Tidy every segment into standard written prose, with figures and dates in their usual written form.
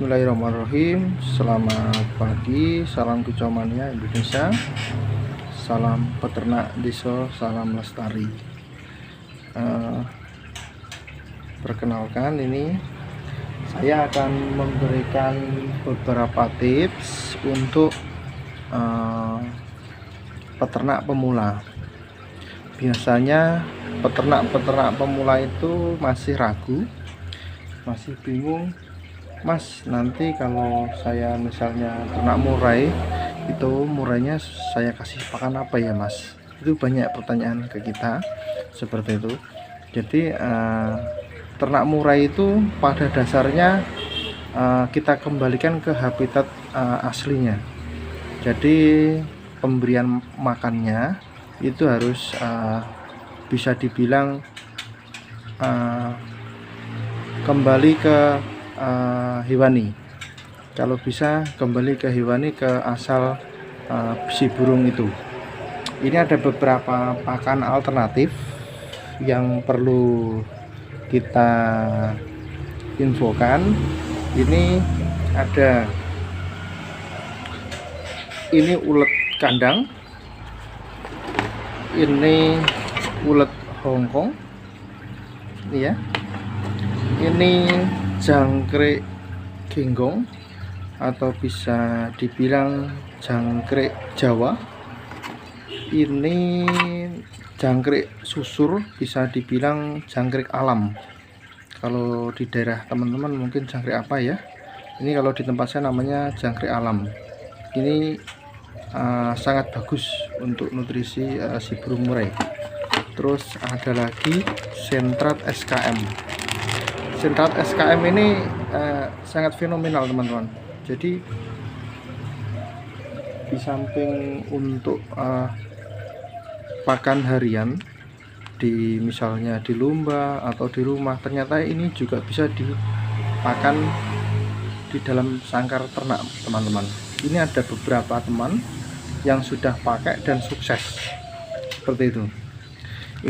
Bismillahirrahmanirrahim. Selamat pagi, salam kicau mania Indonesia, salam peternak desa, salam lestari. Perkenalkan, ini saya akan memberikan beberapa tips untuk peternak pemula. Biasanya peternak pemula itu masih ragu, masih bingung, Mas, nanti kalau saya misalnya ternak murai, itu murainya saya kasih pakan apa ya, Mas? Itu banyak pertanyaan ke kita seperti itu. Jadi ternak murai itu pada dasarnya kita kembalikan ke habitat aslinya. Jadi pemberian makannya itu harus bisa dibilang kembali ke hewani. Kalau bisa kembali ke hewani, ke asal si burung itu. Ini ada beberapa pakan alternatif yang perlu kita infokan. Ini ada, ini ulet kandang, ini ulet Hongkong, ya. Ini jangkrik genggong atau bisa dibilang jangkrik Jawa. Ini jangkrik susur, bisa dibilang jangkrik alam. Kalau di daerah teman-teman mungkin jangkrik apa ya? Ini kalau di tempat saya namanya jangkrik alam. Ini sangat bagus untuk nutrisi si burung murai. Terus ada lagi sentrat SKM. Sentrat SKM ini sangat fenomenal, teman-teman. Jadi di samping untuk pakan harian di misalnya di lomba atau di rumah, ternyata ini juga bisa dipakan di dalam sangkar ternak, teman-teman. Ini ada beberapa teman yang sudah pakai dan sukses seperti itu.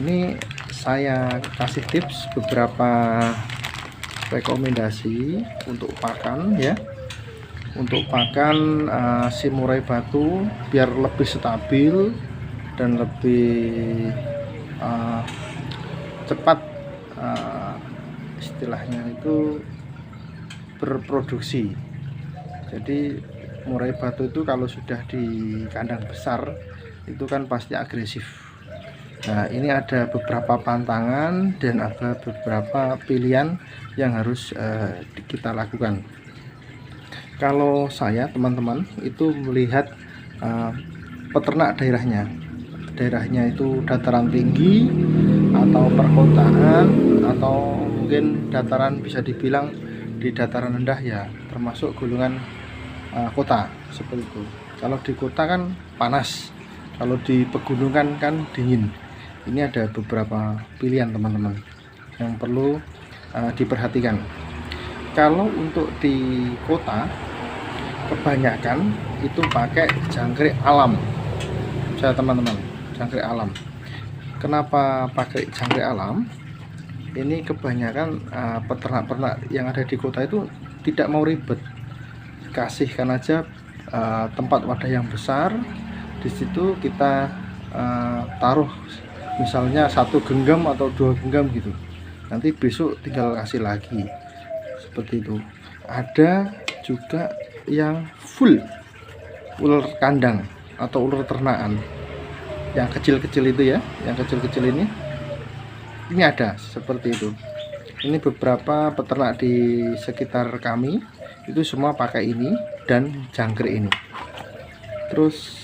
Ini saya kasih tips beberapa rekomendasi untuk pakan, ya, untuk pakan si murai batu biar lebih stabil dan lebih cepat istilahnya itu berproduksi. Jadi murai batu itu kalau sudah di kandang besar itu kan pasti agresif. Nah, ini ada beberapa pantangan dan ada beberapa pilihan yang harus kita lakukan. Kalau saya, teman-teman, itu melihat peternak daerahnya itu dataran tinggi atau perkotaan, atau mungkin dataran bisa dibilang di dataran rendah, ya, termasuk golongan kota seperti itu. Kalau di kota kan panas, kalau di pegunungan kan dingin. Ini ada beberapa pilihan, teman-teman, yang perlu diperhatikan. Kalau untuk di kota, kebanyakan itu pakai jangkrik alam, saya, teman-teman, jangkrik alam. Kenapa pakai jangkrik alam? Ini kebanyakan peternak-peternak yang ada di kota itu tidak mau ribet, kasihkan aja tempat wadah yang besar. Di situ kita taruh misalnya 1 genggam atau 2 genggam gitu, nanti besok tinggal kasih lagi seperti itu. Ada juga yang full ular kandang atau ular ternakan yang kecil-kecil itu, ya, yang kecil-kecil ini ada seperti itu. Ini beberapa peternak di sekitar kami itu semua pakai ini dan jangkrik ini. Terus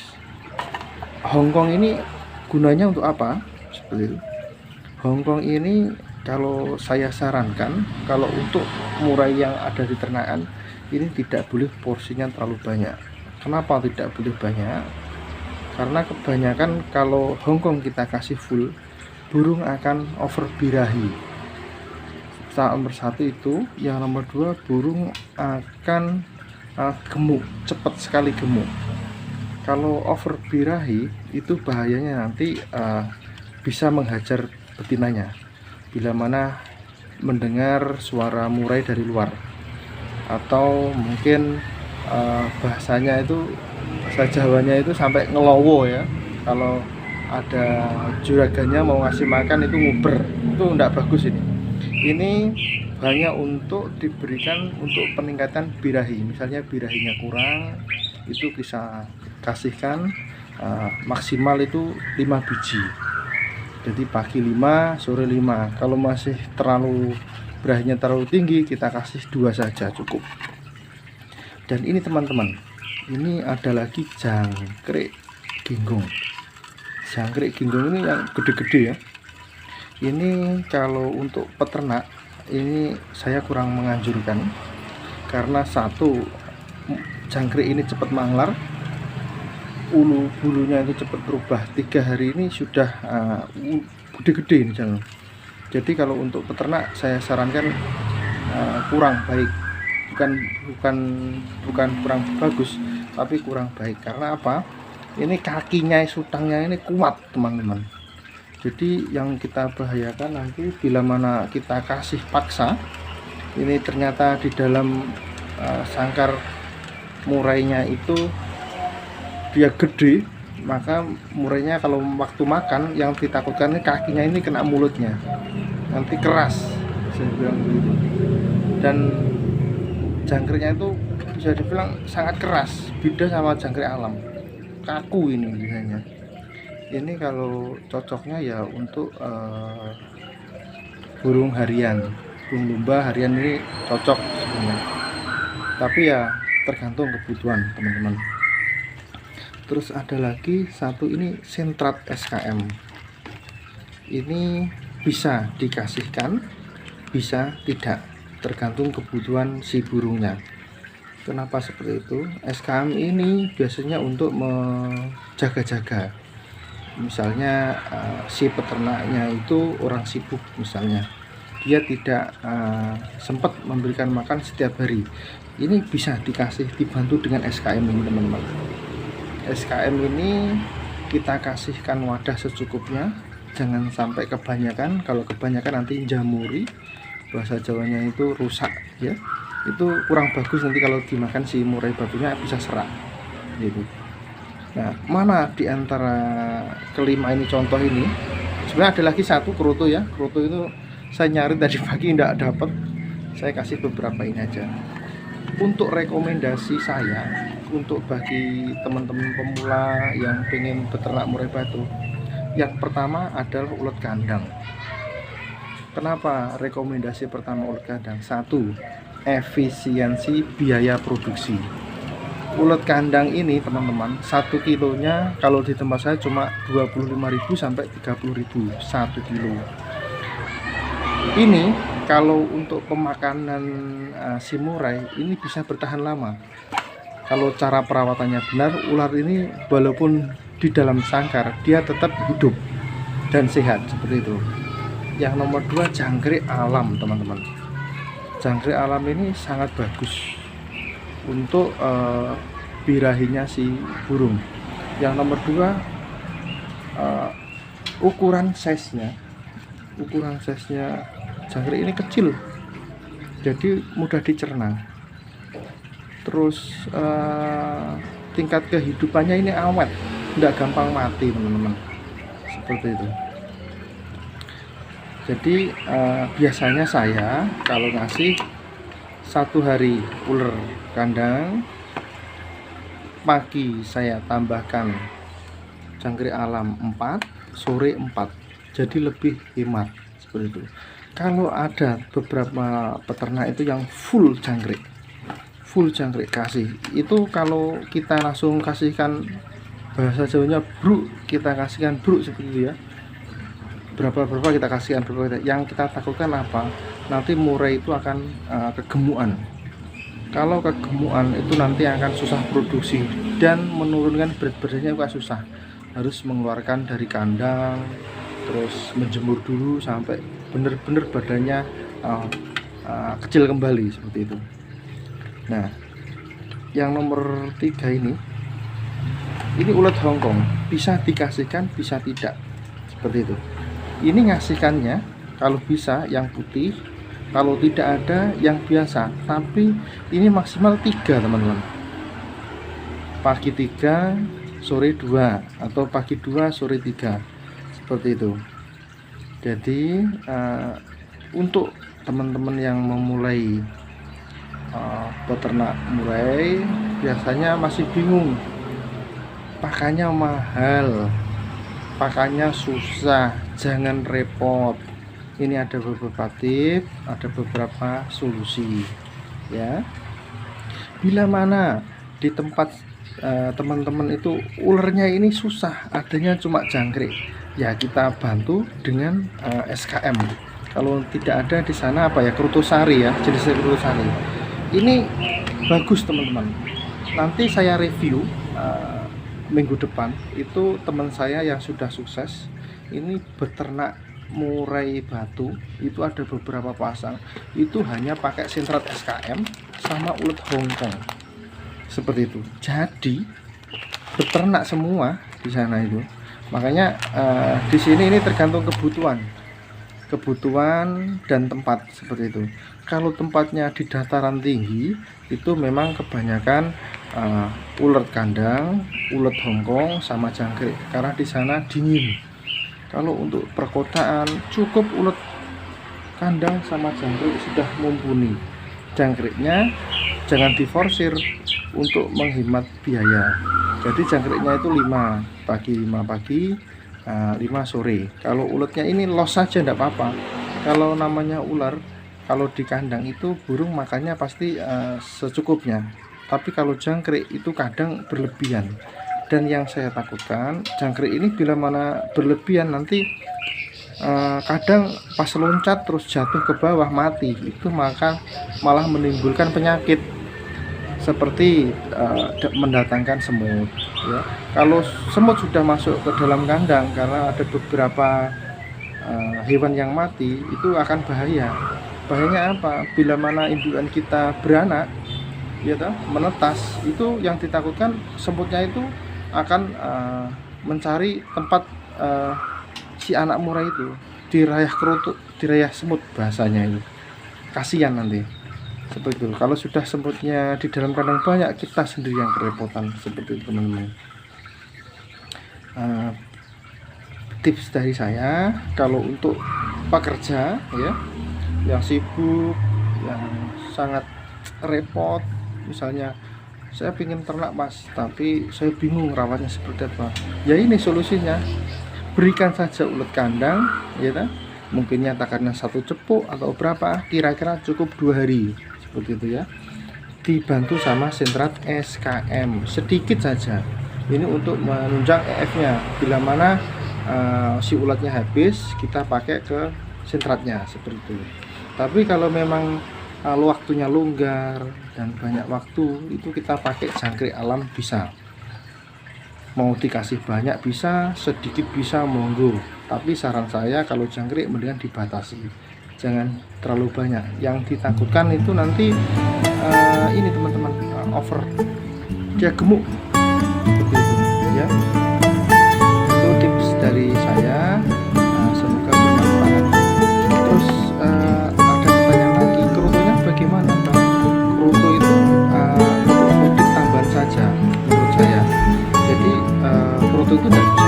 Hongkong ini gunanya untuk apa? Seperti itu. Hongkong ini kalau saya sarankan, kalau untuk murai yang ada di ternakan ini tidak boleh porsinya terlalu banyak. Kenapa tidak boleh banyak? Karena kebanyakan kalau Hongkong kita kasih full, burung akan over birahi. Nomor 1 itu, yang nomor 2, burung akan gemuk, cepat sekali gemuk. Kalau over birahi itu bahayanya nanti bisa menghajar betinanya bila mana mendengar suara murai dari luar. atau mungkin bahasanya itu, bahasa Jawanya itu sampai ngelowo ya. Kalau ada juragannya mau ngasih makan itu nguber, itu enggak bagus ini. Ini hanya untuk diberikan untuk peningkatan birahi. Misalnya birahinya kurang, itu bisa kasihkan maksimal itu 5 biji. Jadi pagi 5, sore 5. Kalau masih terlalu birahinya terlalu tinggi, kita kasih 2 saja cukup. Dan ini teman-teman, ini ada lagi jangkrik ginggong. Jangkrik ginggong ini yang gede-gede ya. Ini kalau untuk peternak ini saya kurang menganjurkan, karena satu, jangkrik ini cepat manglar, bulunya itu cepat berubah. 3 hari ini sudah gede-gede ini jangan. Jadi kalau untuk peternak saya sarankan kurang baik, bukan kurang bagus, tapi kurang baik. Karena apa? Ini kakinya, sutangnya ini kuat teman-teman. Jadi yang kita bahayakan nanti bila mana kita kasih paksa, ini ternyata di dalam sangkar murainya itu dia gede, maka murainya kalau waktu makan yang ditakutkan ini kakinya ini kena mulutnya, nanti keras, saya bilang begitu. Dan jangkriknya itu bisa dibilang sangat keras, beda sama jangkrik alam, kaku ini biasanya. Ini kalau cocoknya ya untuk burung harian, burung lumba harian ini cocok sebenarnya, tapi ya tergantung kebutuhan teman-teman. Terus ada lagi satu, ini sentrat SKM. Ini bisa dikasihkan, bisa tidak, tergantung kebutuhan si burungnya. Kenapa seperti itu? SKM ini biasanya untuk menjaga-jaga. Misalnya si peternaknya itu orang sibuk, misalnya dia tidak sempat memberikan makan setiap hari. Ini bisa dibantu dengan SKM ini teman-teman. SKM ini kita kasihkan wadah secukupnya, jangan sampai kebanyakan. Kalau kebanyakan nanti jamuri, bahasa Jawanya itu rusak ya, itu kurang bagus. Nanti kalau dimakan si murai batunya bisa serak gitu. Nah, mana di antara kelima ini contoh ini? Sebenarnya ada lagi satu, kroto ya. Kroto itu saya nyari tadi pagi tidak dapat, saya kasih beberapa ini aja. Untuk rekomendasi saya, untuk bagi teman-teman pemula yang pengen beternak murai batu, yang pertama adalah ulet kandang. Kenapa rekomendasi pertama ulet kandang? Satu, efisiensi biaya produksi. Ulet kandang ini teman-teman, 1 kilonya kalau di tempat saya cuma 25.000 sampai 30.000 1 kilo. Ini kalau untuk pemakanan si murai ini bisa bertahan lama. Kalau cara perawatannya benar, ular ini walaupun di dalam sangkar dia tetap hidup dan sehat seperti itu. Yang nomor 2, jangkrik alam teman-teman. Jangkrik alam ini sangat bagus untuk birahinya si burung. Yang nomor 2, ukuran size-nya jangkrik ini kecil, jadi mudah dicerna. Terus tingkat kehidupannya ini awet, tidak gampang mati teman-teman, seperti itu. Jadi biasanya saya kalau ngasih 1 hari ular kandang, pagi saya tambahkan jangkrik alam 4, sore 4, jadi lebih hemat seperti itu. Kalau ada beberapa peternak itu yang full jangkrik kasih, itu kalau kita langsung kasihkan, bahasa Jawanya bruk, kita kasihkan bruk seperti itu ya, berapa kita kasihkan berapa. Yang kita takutkan apa? Nanti murai itu akan kegemukan. Kalau kegemukan itu nanti akan susah produksi dan menurunkan berat badannya juga susah. Harus mengeluarkan dari kandang, terus menjemur dulu sampai benar-benar badannya kecil kembali seperti itu. Nah, yang nomor 3 ini ulet Hongkong, bisa dikasihkan bisa tidak seperti itu. Ini ngasihkannya kalau bisa yang putih Kalau tidak ada yang biasa, tapi ini maksimal 3 teman-teman. Pagi 3, sore 2, atau pagi 2, sore 3, seperti itu. Jadi untuk teman-teman yang memulai peternak murai biasanya masih bingung, pakannya mahal, pakannya susah, jangan repot. Ini ada beberapa tips, ada beberapa solusi ya. Bila mana di tempat teman-teman itu ulernya ini susah, adanya cuma jangkrik, ya kita bantu dengan SKM. Kalau tidak ada di sana apa ya, krutosari ya, jenisnya krutosari. Ini bagus teman-teman. Nanti saya review minggu depan. Itu teman saya yang sudah sukses ini beternak murai batu, itu ada beberapa pasang, itu hanya pakai sentrat SKM sama ulet Hongkong, seperti itu. Jadi beternak semua di sana itu. Makanya di sini ini tergantung kebutuhan dan tempat, seperti itu. Kalau tempatnya di dataran tinggi itu memang kebanyakan ulet kandang, ulet Hongkong sama jangkrik, karena di sana dingin. Kalau untuk perkotaan cukup ulet kandang sama jangkrik sudah mumpuni. Jangkriknya jangan diforsir untuk menghemat biaya. Jadi jangkriknya itu 5 pagi, 5 pagi, 5 sore. Kalau uletnya ini los saja tidak apa-apa. Kalau namanya ular, kalau di kandang itu burung makannya pasti secukupnya. Tapi kalau jangkrik itu kadang berlebihan. Dan yang saya takutkan, jangkrik ini bila mana berlebihan nanti kadang pas loncat terus jatuh ke bawah mati, itu maka malah menimbulkan penyakit seperti mendatangkan semut ya. Kalau semut sudah masuk ke dalam kandang, karena ada beberapa hewan yang mati, itu akan bahaya. Bahayanya apa? Bila mana indukan kita beranak ya toh, menetas, itu yang ditakutkan semutnya itu akan mencari tempat si anak murai itu, dirayah kerutut, dirayah semut bahasanya itu. Kasihan nanti, seperti itu. Kalau sudah semutnya di dalam kandang banyak, kita sendiri yang kerepotan, seperti itu teman-teman. Tips dari saya, kalau untuk pekerja ya yang sibuk, yang sangat repot, misalnya saya ingin ternak mas, tapi saya bingung rawatnya seperti apa, ya ini solusinya, berikan saja ulet kandang ya kan? Mungkin nyatakannya 1 cepuk atau berapa, kira-kira cukup 2 hari, seperti itu ya. Dibantu sama sentrat SKM sedikit saja, ini untuk menunjang EF nya. Bila mana si ulatnya habis, kita pakai ke sentratnya, seperti itu. Tapi kalau memang waktunya longgar dan banyak waktu, itu kita pakai jangkrik alam bisa. Mau dikasih banyak bisa, sedikit bisa, monggo. Tapi saran saya kalau jangkrik mendingan dibatasi, jangan terlalu banyak. Yang ditakutkan itu nanti ini teman-teman, over, dia gemuk, seperti itu ya. Itu tips dari saya, semoga bermanfaat. Terus ada pertanyaan lagi, kerutunya bagaimana Bang? Kerutu itu untuk mudik tambahan saja menurut saya. Jadi kerutu itu tidak bisa